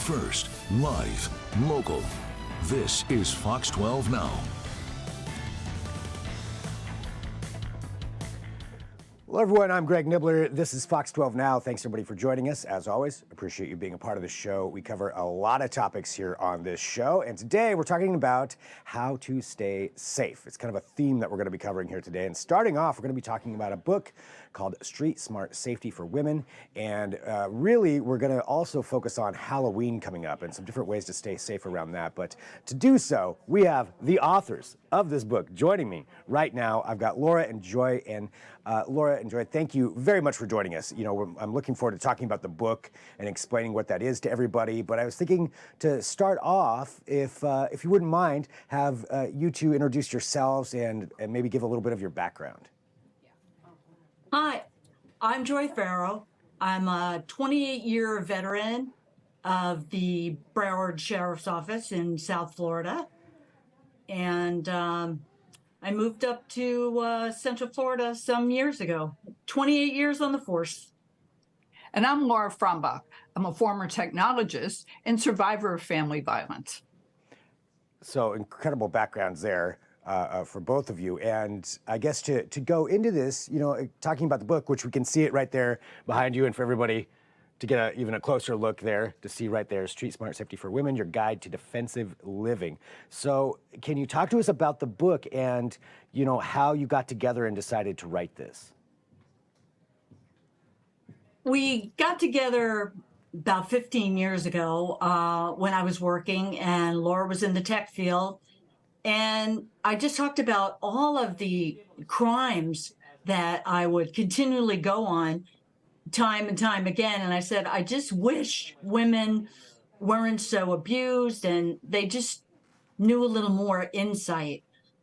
First, live, local. This is Fox 12 Now. Hello, everyone. I'm Greg Nibbler. This is Fox 12 Now. Thanks, everybody, for joining us. As always, appreciate you being a part of the show. We cover a lot of topics here on this show, and today we're talking about how to stay safe. It's kind of a theme that we're going to be covering here today. And starting off, we're going to be talking about a book called Street Smart Safety for Women, and really, we're going to also focus on Halloween coming up and some different ways to stay safe around that. But to do so, we have the authors of this book joining me right now. I've got Laura and Joy, and Laura and Joy, thank you very much for joining us. You know, I'm looking forward to talking about the book and explaining what that is to everybody. But I was thinking to start off, if you wouldn't mind, have you two introduce yourselves and maybe give a little bit of your background. Hi, I'm Joy Farrow. I'm a 28-year veteran of the Broward Sheriff's Office in South Florida. And I moved up to Central Florida some years ago, 28 years on the force. And I'm Laura Frombach. I'm a former technologist and survivor of family violence. So incredible backgrounds there for both of you. And I guess to go into this, you know, talking about the book, which we can see it right there behind you, and for everybody to get even a closer look there, to see right there, Street Smart Safety for Women, your guide to defensive living. So can you talk to us about the book and, you know, how you got together and decided to write this? We got together about 15 years ago when I was working and Laura was in the tech field. And I just talked about all of the crimes that I would continually go on time and time again. And I said, I just wish women weren't so abused and they just knew a little more insight.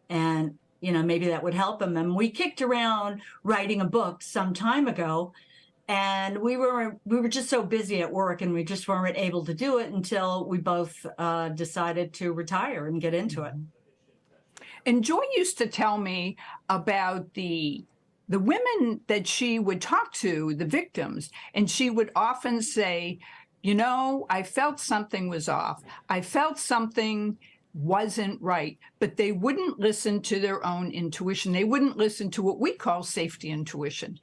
And, you know, maybe that would help them. And we kicked around writing a book some time ago. And we were just so busy at work and we just weren't able to do it until we both decided to retire and get into it. And Joy used to tell me about the women that she would talk to, the victims, and she would often say, you know, I felt something was off. I felt something wasn't right, but they wouldn't listen to their own intuition. They wouldn't listen to what we call safety intuition.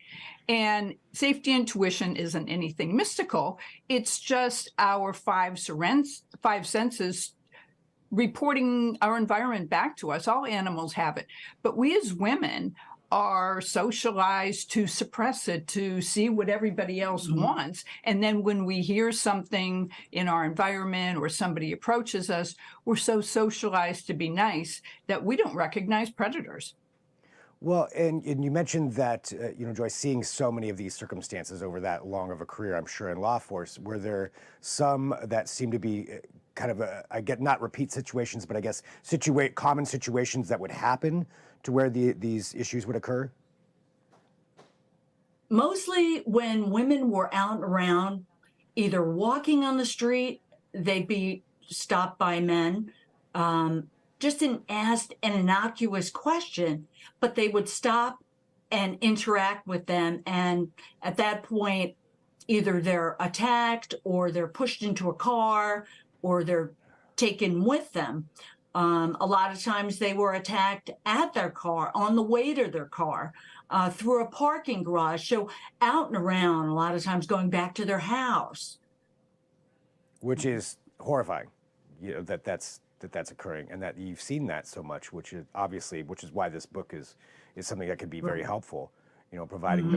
And safety intuition isn't anything mystical. It's just our five senses reporting our environment back to us. All animals have it. But we as women are socialized to suppress it, to see what everybody else wants. And then when we hear something in our environment or somebody approaches us, we're so socialized to be nice that we don't recognize predators. Well, and you mentioned that, you know, Joy, seeing so many of these circumstances over that long of a career, I'm sure, in law force, were there some that seem to be kind of, I get not repeat situations, but I guess common situations that would happen to where these issues would occur? Mostly when women were out and around, either walking on the street, they'd be stopped by men, just asked an innocuous question, but they would stop and interact with them. And at that point, either they're attacked or they're pushed into a car or they're taken with them. A lot of times they were attacked at their car, on the way to their car, through a parking garage. So out and around, a lot of times going back to their house. Which is horrifying, you know, that's occurring and that you've seen that so much, which is why this book is something that could be very helpful, you know, providing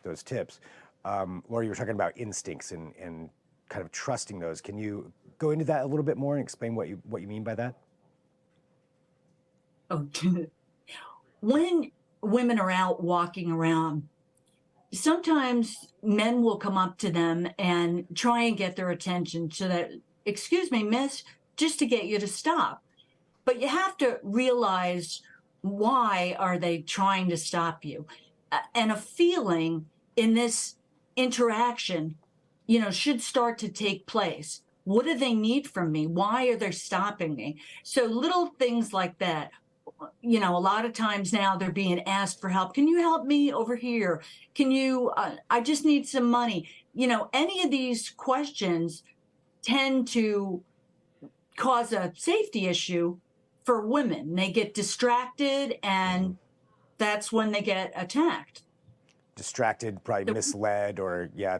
those tips. Laura, you were talking about instincts and kind of trusting those. Can you go into that a little bit more and explain what you mean by that? Oh, when women are out walking around, sometimes men will come up to them and try and get their attention so that, excuse me, miss, just to get you to stop. But you have to realize, why are they trying to stop you? And a feeling in this interaction, you know, should start to take place. What do they need from me? Why are they stopping me? So little things like that. You know, a lot of times now they're being asked for help. Can you help me over here? Can you, I just need some money. You know, any of these questions tend to cause a safety issue for women. They get distracted, and that's when they get attacked. Distracted, probably misled, or Yeah.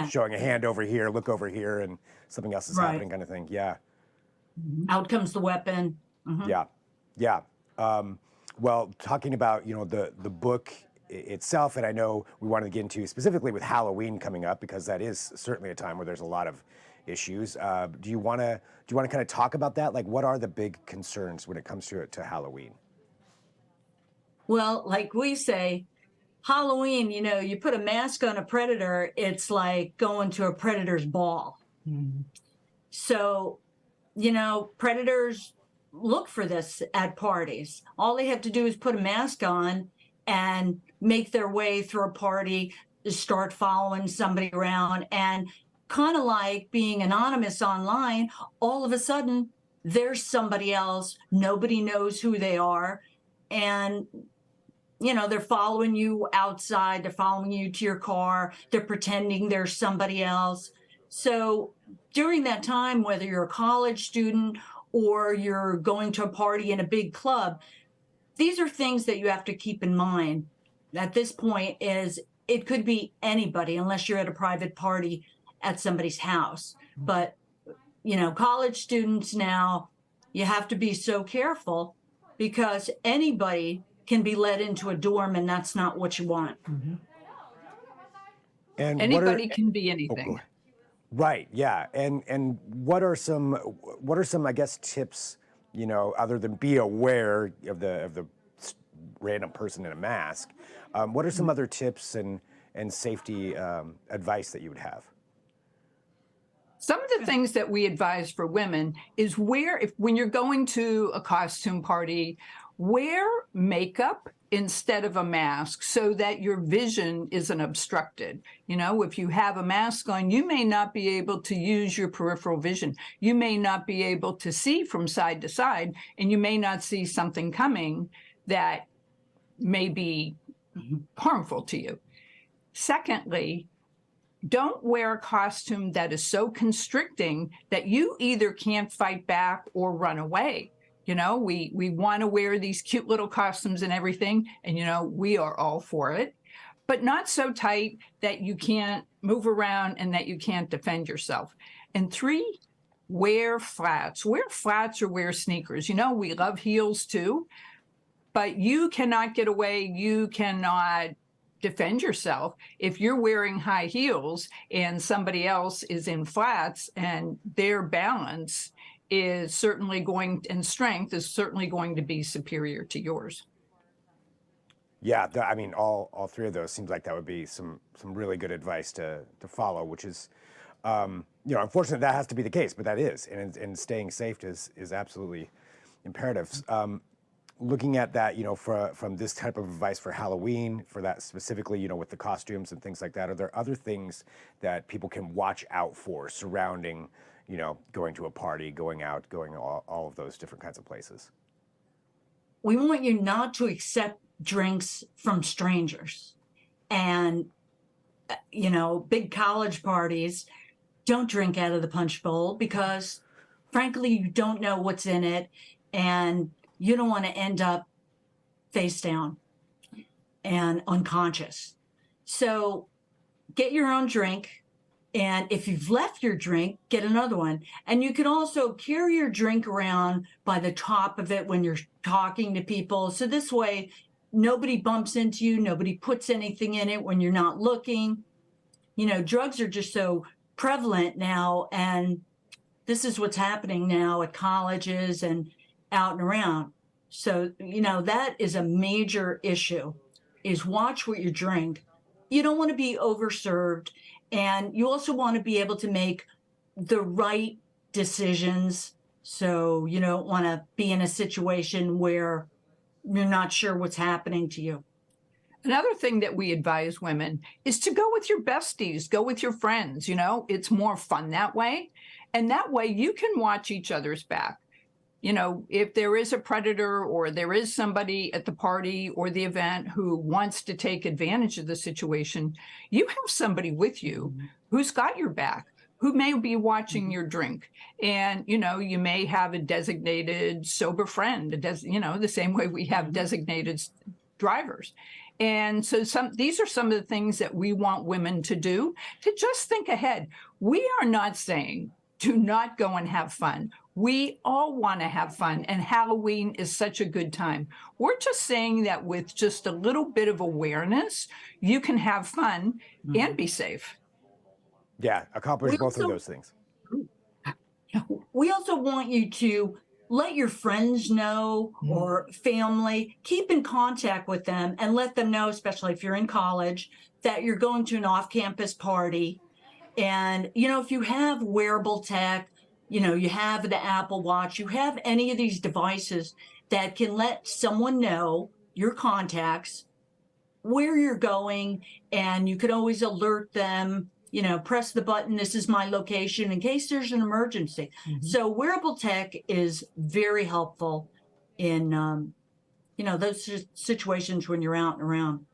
showing a hand over here, look over here, and something else is Right. happening, kind of thing. Yeah. Out comes the weapon. Yeah, yeah. Well, talking about the book itself, and I know we wanted to get into specifically with Halloween coming up, because that is certainly a time where there's a lot of issues. Do you want to kind of talk about that? Like, what are the big concerns when it comes to Halloween? Well, like we say, Halloween, you put a mask on a predator, it's like going to a predator's ball. So, predators look for this at parties. All they have to do is put a mask on and make their way through a party, start following somebody around, and kind of like being anonymous online, all of a sudden there's somebody else. Nobody knows who they are. And they're following you outside, they're following you to your car, they're pretending there's somebody else. So during that time, whether you're a college student or you're going to a party in a big club, these are things that you have to keep in mind. At this point, it could be anybody, unless you're at a private party at somebody's house. But, college students now, you have to be so careful, because anybody can be led into a dorm, and that's not what you want. And Anybody can be anything. Right. Yeah. And what are some I guess tips, other than be aware of the random person in a mask? What are some other tips and safety advice that you would have? Some of the things that we advise for women is when you're going to a costume party, wear makeup instead of a mask so that your vision isn't obstructed. If you have a mask on, you may not be able to use your peripheral vision. You may not be able to see from side to side, and you may not see something coming that may be harmful to you. Secondly, don't wear a costume that is so constricting that you either can't fight back or run away. We want to wear these cute little costumes and everything, and we are all for it, but not so tight that you can't move around and that you can't defend yourself. And 3, wear flats. Wear flats or wear sneakers. We love heels too, but you cannot get away. You cannot defend yourself if you're wearing high heels and somebody else is in flats, and their balance is certainly and strength is certainly going to be superior to yours. Yeah, all 3 of those seems like that would be some really good advice to follow, which is, unfortunately that has to be the case, but that is, and staying safe is absolutely imperative. Looking at that, from this type of advice for Halloween, for that specifically, with the costumes and things like that, are there other things that people can watch out for surrounding, going to a party, going out, going all of those different kinds of places? We want you not to accept drinks from strangers. And, big college parties, don't drink out of the punch bowl, because frankly, you don't know what's in it, and you don't want to end up face down and unconscious. So get your own drink. And if you've left your drink, get another one. And you can also carry your drink around by the top of it when you're talking to people. So this way, nobody bumps into you, nobody puts anything in it when you're not looking. Drugs are just so prevalent now. And this is what's happening now at colleges and out and around. So, that is a major issue, is watch what you drink. You don't want to be overserved. And you also want to be able to make the right decisions. So you don't want to be in a situation where you're not sure what's happening to you. Another thing that we advise women is to go with your besties, go with your friends. It's more fun that way. And that way you can watch each other's back. If there is a predator or there is somebody at the party or the event who wants to take advantage of the situation, you have somebody with you who's got your back, who may be watching your drink. And, you may have a designated sober friend, the same way we have designated drivers. And so these are some of the things that we want women to do, to just think ahead. We are not saying do not go and have fun. We all want to have fun, and Halloween is such a good time. We're just saying that with just a little bit of awareness, you can have fun and be safe. Yeah, accomplish both of those things. We also want you to let your friends know or family, keep in contact with them and let them know, especially if you're in college, that you're going to an off-campus party. And, if you have wearable tech, you have the Apple Watch, you have any of these devices that can let someone know, your contacts, where you're going, and you can always alert them, press the button, this is my location, in case there's an emergency. So wearable tech is very helpful in, those situations when you're out and around.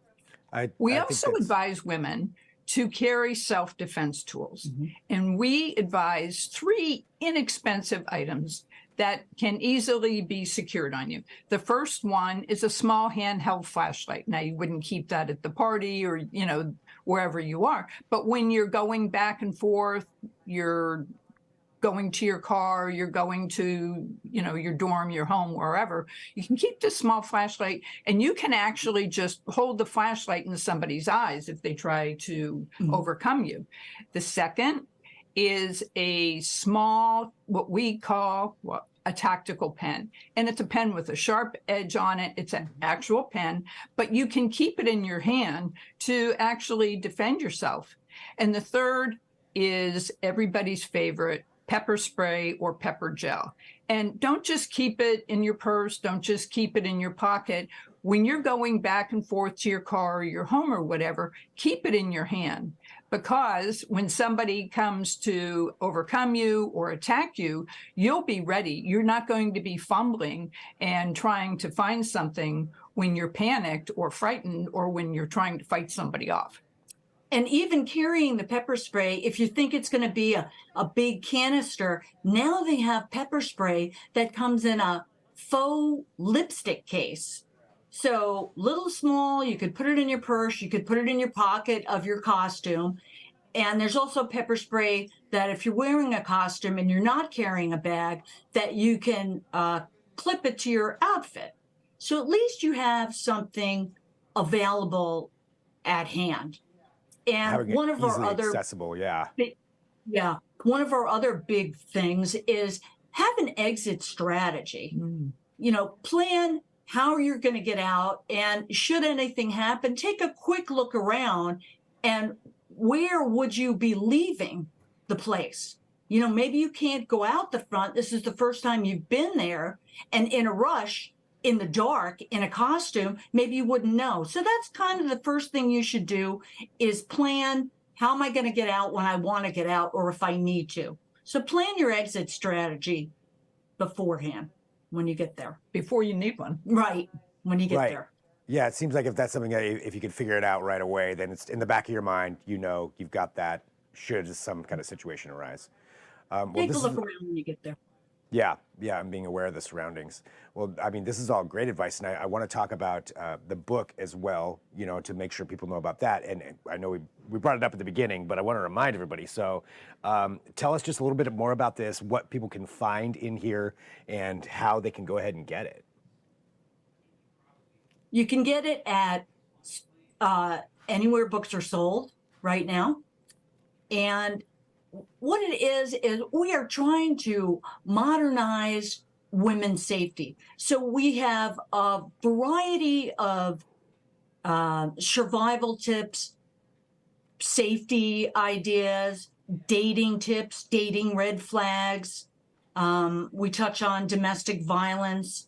We also advise women to carry self-defense tools. And we advise 3 inexpensive items that can easily be secured on you. The first one is a small handheld flashlight. Now, you wouldn't keep that at the party or, wherever you are. But when you're going back and forth, you're going to your car, you're going to, your dorm, your home, wherever, you can keep this small flashlight, and you can actually just hold the flashlight in somebody's eyes if they try to overcome you. The second is a small, what we call a tactical pen. And it's a pen with a sharp edge on it. It's an actual pen, but you can keep it in your hand to actually defend yourself. And the third is everybody's favorite, pepper spray or pepper gel. And don't just keep it in your purse. Don't just keep it in your pocket. When you're going back and forth to your car or your home or whatever, keep it in your hand. Because when somebody comes to overcome you or attack you, you'll be ready. You're not going to be fumbling and trying to find something when you're panicked or frightened or when you're trying to fight somebody off. And even carrying the pepper spray, if you think it's going to be a big canister, now they have pepper spray that comes in a faux lipstick case. So little small, you could put it in your purse, you could put it in your pocket of your costume. And there's also pepper spray that if you're wearing a costume and you're not carrying a bag, that you can clip it to your outfit. So at least you have something available at hand. And one of our other accessible, one of our other big things is have an exit strategy. Plan how you're going to get out, and should anything happen, take a quick look around and where would you be leaving the place? Maybe you can't go out the front. This is the first time you've been there, and in a rush, in the dark, in a costume, maybe you wouldn't know. So that's kind of the first thing you should do, is plan, how am I going to get out when I want to get out, or if I need to. So plan your exit strategy beforehand when you get there. Before you need one. Right, when you get there. Yeah, it seems like if that's something that if you can figure it out right away, then it's in the back of your mind, you've got that should some kind of situation arise. Take a look around when you get there. Yeah, and being aware of the surroundings. Well, I mean, this is all great advice, and I want to talk about the book as well, to make sure people know about that. And I know we brought it up at the beginning, but I want to remind everybody. So tell us just a little bit more about this, what people can find in here, and how they can go ahead and get it. You can get it at anywhere books are sold right now. And what it is we are trying to modernize women's safety. So we have a variety of survival tips, safety ideas, dating tips, dating red flags. We touch on domestic violence,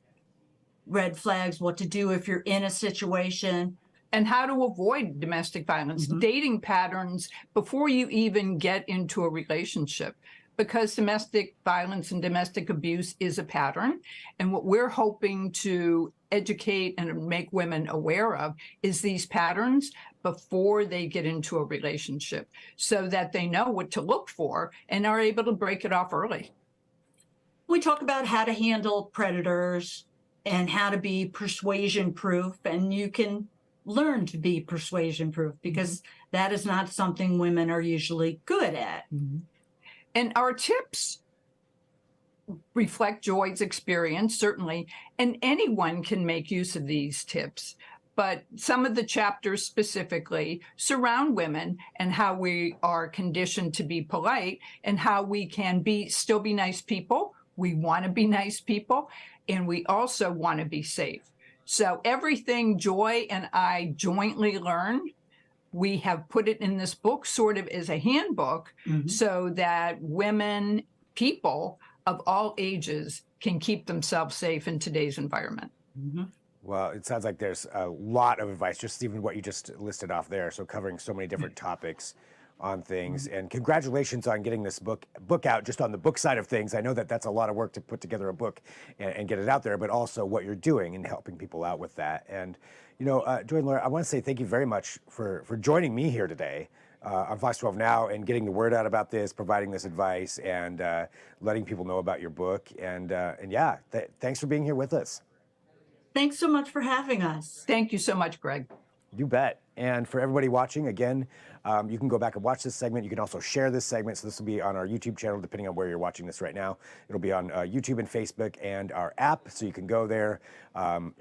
red flags, what to do if you're in a situation. And how to avoid domestic violence, dating patterns before you even get into a relationship, because domestic violence and domestic abuse is a pattern. And what we're hoping to educate and make women aware of is these patterns, before they get into a relationship so that they know what to look for and are able to break it off early. We talk about how to handle predators and how to be persuasion proof, and you can learn to be persuasion proof because that is not something women are usually good at. And our tips reflect Joy's experience, certainly, and anyone can make use of these tips. But some of the chapters specifically surround women and how we are conditioned to be polite and how we can still be nice people. We want to be nice people, and we also want to be safe. So everything Joy and I jointly learned, we have put it in this book sort of as a handbook so that women, people of all ages can keep themselves safe in today's environment. Well, it sounds like there's a lot of advice, just even what you just listed off there. So covering so many different topics on things. And congratulations on getting this book out just on the book side of things. I know that that's a lot of work to put together a book and get it out there, but also what you're doing and helping people out with that. And, you know, Joy and Laura, I want to say thank you very much for joining me here today on Fox 12 Now and getting the word out about this, providing this advice, and letting people know about your book. And yeah, thanks for being here with us. Thanks so much for having us. Thank you so much, Greg. You bet. And for everybody watching, again, you can go back and watch this segment. You can also share this segment. So this will be on our YouTube channel, depending on where you're watching this right now. It'll be on YouTube and Facebook and our app. So you can go there,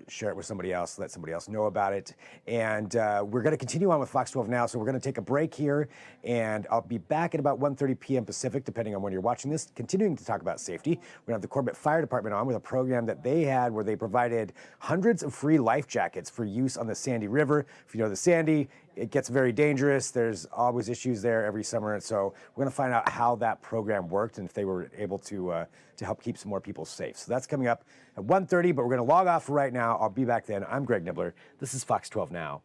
share it with somebody else, let somebody else know about it. And we're going to continue on with Fox 12 Now. So we're going to take a break here. And I'll be back at about 1:30 p.m. Pacific, depending on when you're watching this, continuing to talk about safety. We're going to have the Corbett Fire Department on with a program that they had where they provided hundreds of free life jackets for use on the Sandy River. If you know the Sandy, it gets very dangerous. There's always issues there every summer. And so we're going to find out how that program worked and if they were able to help keep some more people safe. So that's coming up at 1:30, but we're going to log off right now. I'll be back then. I'm Greg Nibbler. This is Fox 12 Now.